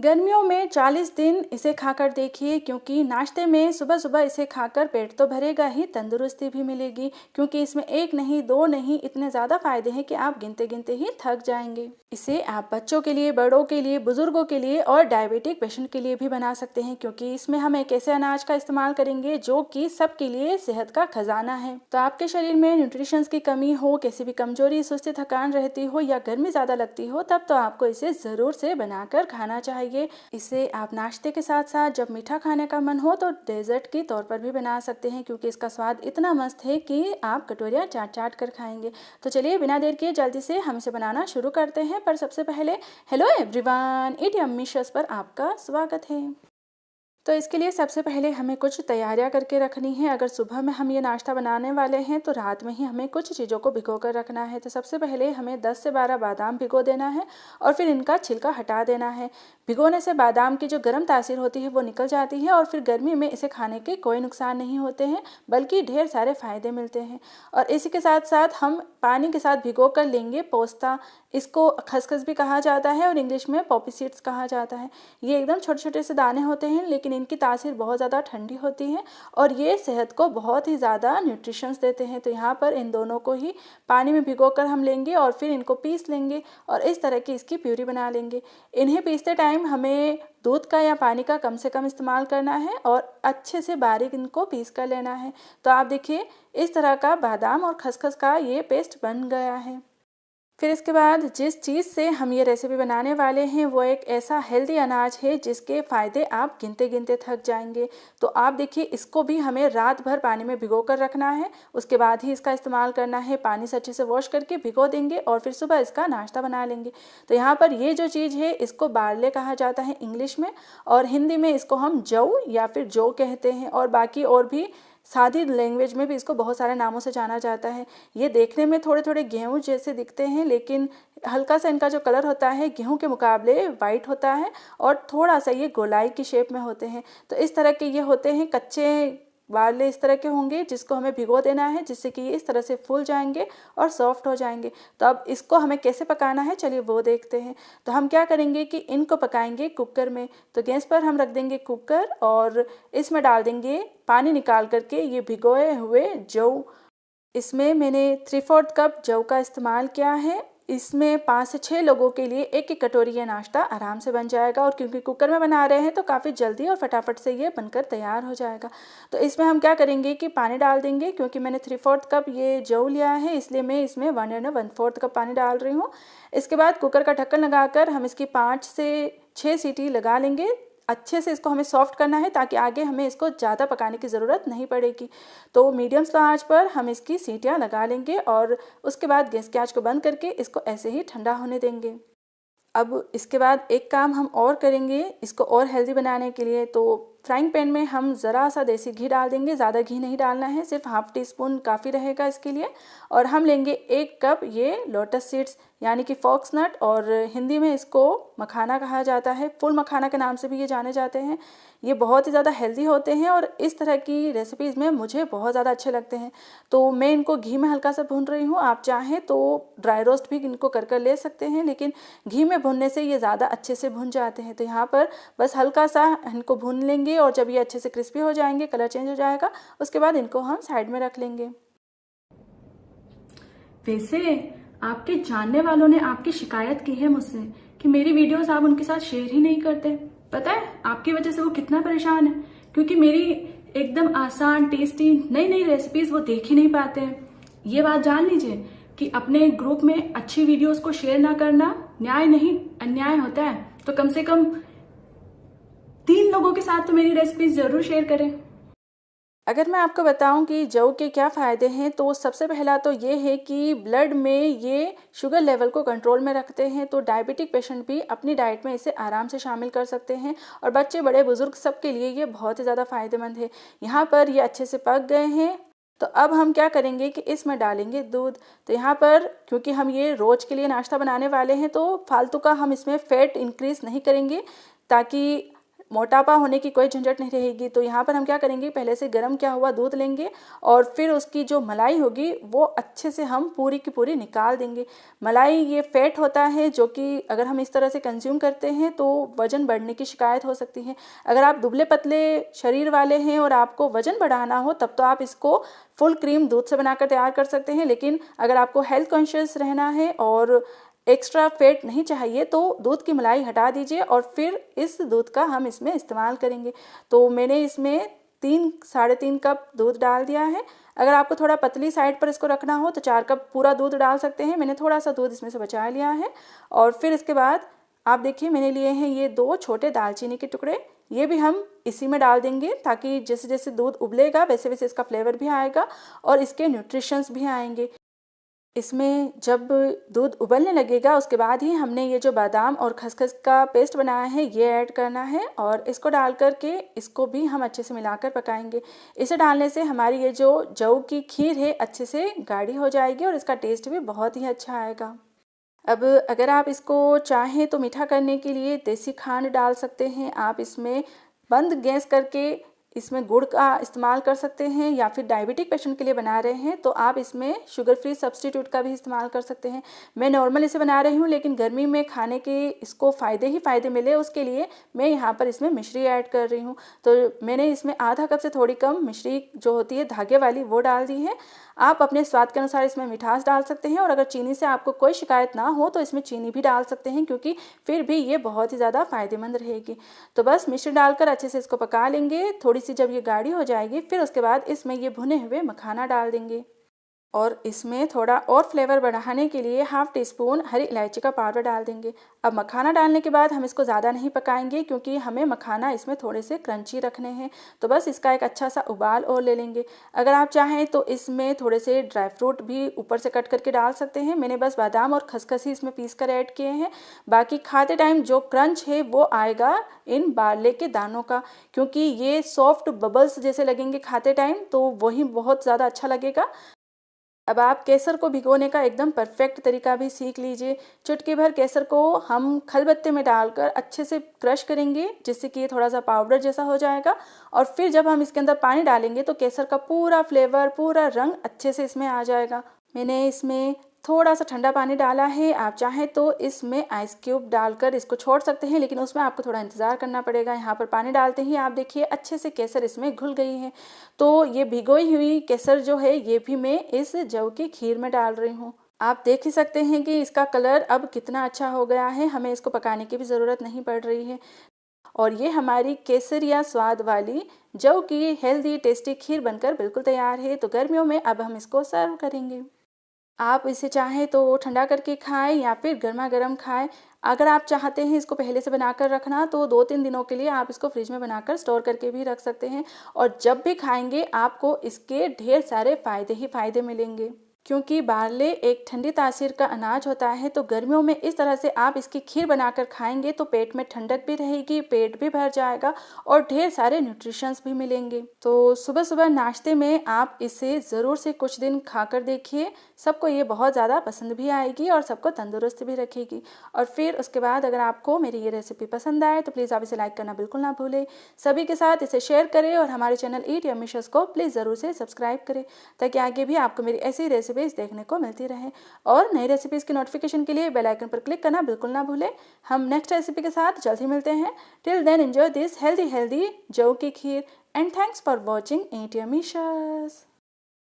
गर्मियों में 40 दिन इसे खाकर देखिए, क्योंकि नाश्ते में सुबह सुबह इसे खाकर पेट तो भरेगा ही, तंदुरुस्ती भी मिलेगी। क्योंकि इसमें एक नहीं दो नहीं, इतने ज़्यादा फायदे हैं कि आप गिनते गिनते ही थक जाएंगे। इसे आप बच्चों के लिए, बड़ों के लिए, बुजुर्गों के लिए और डायबिटिक पेशेंट के लिए भी बना सकते हैं, क्योंकि इसमें हम एक ऐसे अनाज का इस्तेमाल करेंगे जो कि सबके लिए सेहत का खजाना है। तो आपके शरीर में न्यूट्रिशंस की कमी हो, कैसी भी कमजोरी, सुस्ती, थकान रहती हो या गर्मी ज़्यादा लगती हो, तब तो आपको इसे ज़रूर से बनाकर खाना चाहिए। इसे आप नाश्ते के साथ साथ जब मीठा खाने का मन हो तो डेजर्ट के तौर पर भी बना सकते हैं, क्योंकि इसका स्वाद इतना मस्त है कि आप कटोरियाँ चाट चाट कर खाएंगे। तो चलिए बिना देर किए जल्दी से हम इसे बनाना शुरू करते हैं। पर सबसे पहले hello everyone, it yummy shows पर आपका स्वागत है। तो इसके लिए सबसे पहले हमें कुछ तैयारियां करके रखनी है। अगर सुबह में हम ये नाश्ता बनाने वाले हैं तो रात में ही हमें कुछ चीज़ों को भिगो कर रखना है। तो सबसे पहले हमें 10 से 12 बादाम भिगो देना है और फिर इनका छिलका हटा देना है। भिगोने से बादाम की जो गर्म तासीर होती है वो निकल जाती है और फिर गर्मी में इसे खाने के कोई नुकसान नहीं होते हैं, बल्कि ढेर सारे फायदे मिलते हैं। और इसी के साथ साथ हम पानी के साथ भिगो कर लेंगे पोस्ता। इसको खसखस भी कहा जाता है और इंग्लिश में पॉपी सीड्स कहा जाता है। ये एकदम छोटे छोटे से दाने होते हैं, लेकिन इनकी तासीर बहुत ज़्यादा ठंडी होती है और ये सेहत को बहुत ही ज़्यादा न्यूट्रिशंस देते हैं। तो यहाँ पर इन दोनों को ही पानी में भिगोकर हम लेंगे और फिर इनको पीस लेंगे और इस तरह की इसकी प्यूरी बना लेंगे। इन्हें पीसते टाइम हमें दूध का या पानी का कम से कम इस्तेमाल करना है और अच्छे से बारीक इनको पीस कर लेना है। तो आप देखिए इस तरह का बादाम और खसखस का ये पेस्ट बन गया है। फिर इसके बाद जिस चीज़ से हम ये रेसिपी बनाने वाले हैं वो एक ऐसा हेल्दी अनाज है जिसके फ़ायदे आप गिनते गिनते थक जाएंगे। तो आप देखिए इसको भी हमें रात भर पानी में भिगो कर रखना है, उसके बाद ही इसका इस्तेमाल करना है। पानी से अच्छे से वॉश करके भिगो देंगे और फिर सुबह इसका नाश्ता बना लेंगे। तो यहाँ पर ये जो चीज़ है इसको बारले कहा जाता है इंग्लिश में, और हिंदी में इसको हम जौ या फिर जौ कहते हैं, और बाकी और भी सादी लैंग्वेज में भी इसको बहुत सारे नामों से जाना जाता है। ये देखने में थोड़े थोड़े गेहूं जैसे दिखते हैं, लेकिन हल्का सा इनका जो कलर होता है गेहूं के मुकाबले वाइट होता है और थोड़ा सा ये गोलाई की शेप में होते हैं। तो इस तरह के ये होते हैं, कच्चे वाले इस तरह के होंगे, जिसको हमें भिगो देना है जिससे कि ये इस तरह से फूल जाएंगे और सॉफ्ट हो जाएंगे। तो अब इसको हमें कैसे पकाना है चलिए वो देखते हैं। तो हम क्या करेंगे कि इनको पकाएंगे कुकर में। तो गैस पर हम रख देंगे कुकर और इसमें डाल देंगे पानी निकाल करके ये भिगोए हुए जौ। इसमें मैंने 3/4 कप जौ का इस्तेमाल किया है। इसमें 5 से 6 लोगों के लिए एक एक कटोरी ये नाश्ता आराम से बन जाएगा, और क्योंकि कुकर में बना रहे हैं तो काफ़ी जल्दी और फटाफट से ये बनकर तैयार हो जाएगा। तो इसमें हम क्या करेंगे कि पानी डाल देंगे। क्योंकि मैंने 3/4 कप ये जौ लिया है इसलिए मैं इसमें 1 कप पानी डाल रही हूँ। इसके बाद कुकर का ढक्कन लगाकर हम इसकी 5 से 6 सीटी लगा लेंगे। अच्छे से इसको हमें सॉफ्ट करना है ताकि आगे हमें इसको ज़्यादा पकाने की ज़रूरत नहीं पड़ेगी। तो मीडियम स्लो आंच पर हम इसकी सीटियां लगा लेंगे और उसके बाद गैस की आंच को बंद करके इसको ऐसे ही ठंडा होने देंगे। अब इसके बाद एक काम हम और करेंगे इसको और हेल्दी बनाने के लिए। तो फ्राइंग पैन में हम ज़रा सा देसी घी डाल देंगे, ज़्यादा घी नहीं डालना है, सिर्फ 1/2 टीस्पून काफ़ी रहेगा इसके लिए। और हम लेंगे 1 कप ये लोटस सीड्स यानी कि फॉक्सनट, और हिंदी में इसको मखाना कहा जाता है, फूल मखाना के नाम से भी ये जाने जाते हैं। ये बहुत ही ज़्यादा हेल्दी होते हैं और इस तरह की रेसिपीज़ में मुझे बहुत ज़्यादा अच्छे लगते हैं। तो मैं इनको घी में हल्का सा भून रही हूँ। आप चाहें तो ड्राई रोस्ट भी इनको कर ले सकते हैं, लेकिन घी में भूनने से ये ज़्यादा अच्छे से भुन जाते हैं। तो यहाँ पर बस हल्का सा इनको भून लेंगे और जब ये अच्छे से क्रिस्पी हो जाएंगे, कलर चेंज हो जाएगा, उसके बाद इनको हम साइड में रख लेंगे। वैसे आपके जानने वालों ने आपकी शिकायत की है मुझसे कि मेरी वीडियोस आप उनके साथ शेयर ही नहीं करते। पता है आपकी वजह से वो कितना परेशान है, क्योंकि मेरी एकदम आसान टेस्टी नई नई रेसिपीज वो देख ही नहीं पाते हैं। ये बात जान लीजिए कि अपने ग्रुप में अच्छी वीडियोस को शेयर ना करना न्याय नहीं अन्याय होता है। तो कम से कम 3 लोगों के साथ तो मेरी रेसिपीज जरूर शेयर करें। अगर मैं आपको बताऊं कि जौ के क्या फ़ायदे हैं, तो सबसे पहला तो ये है कि ब्लड में ये शुगर लेवल को कंट्रोल में रखते हैं। तो डायबिटिक पेशेंट भी अपनी डाइट में इसे आराम से शामिल कर सकते हैं, और बच्चे बड़े बुजुर्ग सबके लिए ये बहुत ही ज़्यादा फ़ायदेमंद है। यहाँ पर ये अच्छे से पक गए हैं। तो अब हम क्या करेंगे कि इसमें डालेंगे दूध। तो यहाँ पर क्योंकि हम ये रोज़ के लिए नाश्ता बनाने वाले हैं तो फालतू का हम इसमें फ़ैट इंक्रीज़ नहीं करेंगे, ताकि मोटापा होने की कोई झंझट नहीं रहेगी। तो यहाँ पर हम क्या करेंगे, पहले से गर्म किया हुआ दूध लेंगे और फिर उसकी जो मलाई होगी वो अच्छे से हम पूरी की पूरी निकाल देंगे। मलाई ये फैट होता है जो कि अगर हम इस तरह से कंज्यूम करते हैं तो वज़न बढ़ने की शिकायत हो सकती है। अगर आप दुबले पतले शरीर वाले हैं और आपको वज़न बढ़ाना हो तब तो आप इसको फुल क्रीम दूध से बनाकर तैयार कर सकते हैं, लेकिन अगर आपको हेल्थ कॉन्शियस रहना है और एक्स्ट्रा फैट नहीं चाहिए तो दूध की मलाई हटा दीजिए और फिर इस दूध का हम इसमें इस्तेमाल करेंगे। तो मैंने इसमें 3-3.5 कप दूध डाल दिया है। अगर आपको थोड़ा पतली साइड पर इसको रखना हो तो 4 कप पूरा दूध डाल सकते हैं। मैंने थोड़ा सा दूध इसमें से बचा लिया है। और फिर इसके बाद आप देखिए मैंने लिए हैं ये 2 छोटे दालचीनी के टुकड़े, ये भी हम इसी में डाल देंगे ताकि जैसे जैसे दूध उबलेगा वैसे वैसे इसका फ्लेवर भी आएगा और इसके न्यूट्रिशंस भी आएंगे। इसमें जब दूध उबलने लगेगा उसके बाद ही हमने ये जो बादाम और खसखस का पेस्ट बनाया है ये ऐड करना है और इसको डाल करके इसको भी हम अच्छे से मिलाकर पकाएंगे। इसे डालने से हमारी ये जो जौ की खीर है अच्छे से गाढ़ी हो जाएगी और इसका टेस्ट भी बहुत ही अच्छा आएगा। अब अगर आप इसको चाहें तो मीठा करने के लिए देसी खांड डाल सकते हैं। आप इसमें बंद गैस करके इसमें गुड़ का इस्तेमाल कर सकते हैं या फिर डायबिटिक पेशेंट के लिए बना रहे हैं तो आप इसमें शुगर फ्री सब्स्टिट्यूट का भी इस्तेमाल कर सकते हैं। मैं नॉर्मल इसे बना रही हूँ, लेकिन गर्मी में खाने के इसको फ़ायदे ही फ़ायदे मिले उसके लिए मैं यहाँ पर इसमें मिश्री ऐड कर रही हूँ। तो मैंने इसमें आधा कप से थोड़ी कम मिश्री जो होती है धागे वाली वो डाल दी है। आप अपने स्वाद के अनुसार इसमें मिठास डाल सकते हैं और अगर चीनी से आपको कोई शिकायत ना हो तो इसमें चीनी भी डाल सकते हैं क्योंकि फिर भी ये बहुत ही ज़्यादा फ़ायदेमंद रहेगी। तो बस मिश्री डालकर अच्छे से इसको पका लेंगे। थोड़ी सी जब ये गाढ़ी हो जाएगी फिर उसके बाद इसमें ये भुने हुए मखाना डाल देंगे और इसमें थोड़ा और फ्लेवर बढ़ाने के लिए 1/2 टीस्पून हरी इलायची का पाउडर डाल देंगे। अब मखाना डालने के बाद हम इसको ज़्यादा नहीं पकाएंगे क्योंकि हमें मखाना इसमें थोड़े से क्रंची रखने हैं। तो बस इसका एक अच्छा सा उबाल और ले लेंगे। अगर आप चाहें तो इसमें थोड़े से ड्राई फ्रूट भी ऊपर से कट करके डाल सकते हैं। मैंने बस बादाम और खसखस ही इसमें पीस कर ऐड किए हैं। बाकी खाते टाइम जो क्रंच है वो आएगा इन बारले के दानों का, क्योंकि ये सॉफ्ट बबल्स जैसे लगेंगे खाते टाइम तो वही बहुत ज़्यादा अच्छा लगेगा। अब आप केसर को भिगोने का एकदम परफेक्ट तरीका भी सीख लीजिए। चुटकी भर केसर को हम खलबत्ते में डालकर अच्छे से क्रश करेंगे जिससे कि ये थोड़ा सा पाउडर जैसा हो जाएगा और फिर जब हम इसके अंदर पानी डालेंगे तो केसर का पूरा फ्लेवर, पूरा रंग अच्छे से इसमें आ जाएगा। मैंने इसमें थोड़ा सा ठंडा पानी डाला है। आप चाहें तो इसमें आइस क्यूब डालकर इसको छोड़ सकते हैं, लेकिन उसमें आपको थोड़ा इंतज़ार करना पड़ेगा। यहाँ पर पानी डालते ही आप देखिए अच्छे से केसर इसमें घुल गई है। तो ये भिगोई हुई केसर जो है ये भी मैं इस जौ की खीर में डाल रही हूँ। आप देख ही सकते हैं कि इसका कलर अब कितना अच्छा हो गया है, हमें इसको पकाने की भी ज़रूरत नहीं पड़ रही है। और ये हमारी केसरिया स्वाद वाली जौ की हेल्दी टेस्टी खीर बनकर बिल्कुल तैयार है। तो गर्मियों में अब हम इसको सर्व करेंगे। आप इसे चाहें तो ठंडा करके खाएं या फिर गर्मा गर्म खाएं। अगर आप चाहते हैं इसको पहले से बनाकर रखना तो 2-3 दिनों के लिए आप इसको फ्रिज में बनाकर स्टोर करके भी रख सकते हैं और जब भी खाएंगे आपको इसके ढेर सारे फ़ायदे ही फ़ायदे मिलेंगे। क्योंकि बारले एक ठंडी तासीर का अनाज होता है तो गर्मियों में इस तरह से आप इसकी खीर बनाकर खाएंगे तो पेट में ठंडक भी रहेगी, पेट भी भर जाएगा और ढेर सारे न्यूट्रिशंस भी मिलेंगे। तो सुबह सुबह नाश्ते में आप इसे ज़रूर से कुछ दिन खाकर देखिए, सबको ये बहुत ज़्यादा पसंद भी आएगी और सबको तंदुरुस्त भी रखेगी। और फिर उसके बाद अगर आपको मेरी ये रेसिपी पसंद आए तो प्लीज़ आप इसे लाइक करना बिल्कुल ना भूलें, सभी के साथ इसे शेयर करें और हमारे चैनल ईट यम्मी शोज़ को प्लीज़ ज़रूर से सब्सक्राइब करें ताकि आगे भी आपको मेरी ऐसी रेसिपीज़ देखने को मिलती रहे। और नई रेसिपीज़ की नोटिफिकेशन के लिए बेल आइकन पर क्लिक करना बिल्कुल ना भूलें। हम नेक्स्ट रेसिपी के साथ जल्द ही मिलते हैं। Till then enjoy this healthy जौ की kheer and thanks for watching eat yummy shows.